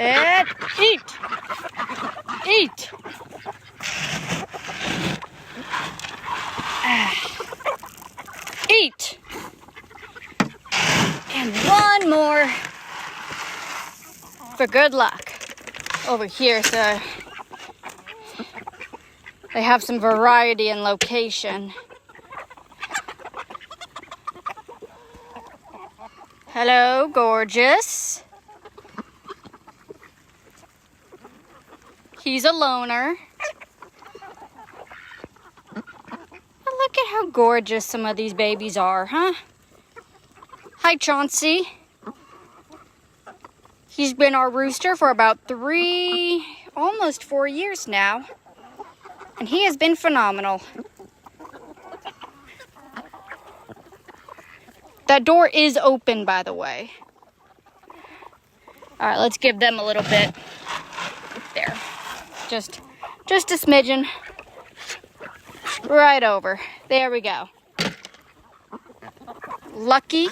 And eat. Eat. Eat. And one more for good luck. Over here, so they have some variety in location. Hello, gorgeous. He's a loner. But look at how gorgeous some of these babies are, huh? Hi, Chauncey. He's been our rooster for about almost 4 years now. And he has been phenomenal. That door is open, by the way. All right, let's give them a little bit. There. Just a smidgen. Right over. There we go. Lucky.